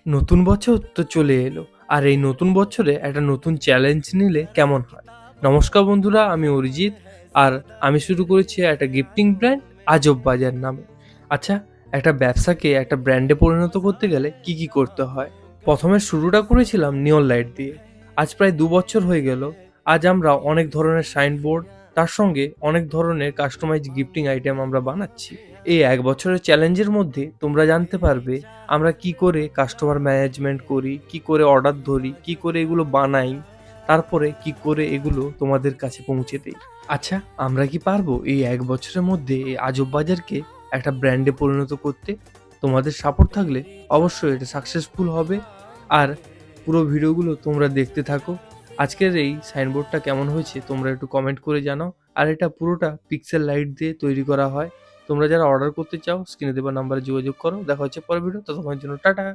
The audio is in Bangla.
নতুন বছর তো চলে এলো, আর এই নতুন বছরে একটা নতুন চ্যালেঞ্জ নিলে কেমন হয়? নমস্কার বন্ধুরা, আমি অরিজিৎ। আর আমি শুরু করেছি একটা গিফটিং ব্র্যান্ড আজব বাজার নামে। আচ্ছা, একটা ব্যবসাকে একটা ব্র্যান্ডে পরিণত করতে গেলে কি কি করতে হয়? প্রথমে শুরুটা করেছিলাম নিয়ন লাইট দিয়ে। আজ প্রায় ২ বছর হয়ে গেল। আজ আমরা অনেক ধরনের সাইনবোর্ড, তার সঙ্গে অনেক ধরনের কাস্টমাইজ গিফটিং আইটেম আমরা বানাচ্ছি। এই ১ বছরের চ্যালেঞ্জের মধ্যে তোমরা জানতে পারবে আমরা কি করে কাস্টমার ম্যানেজমেন্ট করি, কি করে অর্ডার ধরি, কি করে এগুলো বানাই, তারপরে কি করে এগুলো তোমাদের কাছে পৌঁছে দেই। আচ্ছা, আমরা কি পারবো এই ১ বছরের মধ্যে এই আজব বাজারকে একটা ব্র্যান্ডে পরিণত করতে? তোমাদের সাপোর্ট থাকলে অবশ্যই এটা সাকসেসফুল হবে। আর পুরো ভিডিওগুলো তোমরা দেখতে থাকো। আজকের এই সাইনবোর্ডটা কেমন হয়েছে তোমরা একটু কমেন্ট করে জানাও। আর এটা পুরোটা পিক্সেল লাইট দিয়ে তৈরি করা হয়। তোমরা যারা অর্ডার করতে চাও স্ক্রিনে দেওয়া নাম্বারে যোগাযোগ করো। দেখা হচ্ছে পরের ভিডিও। ততক্ষণের জন্য টাটা।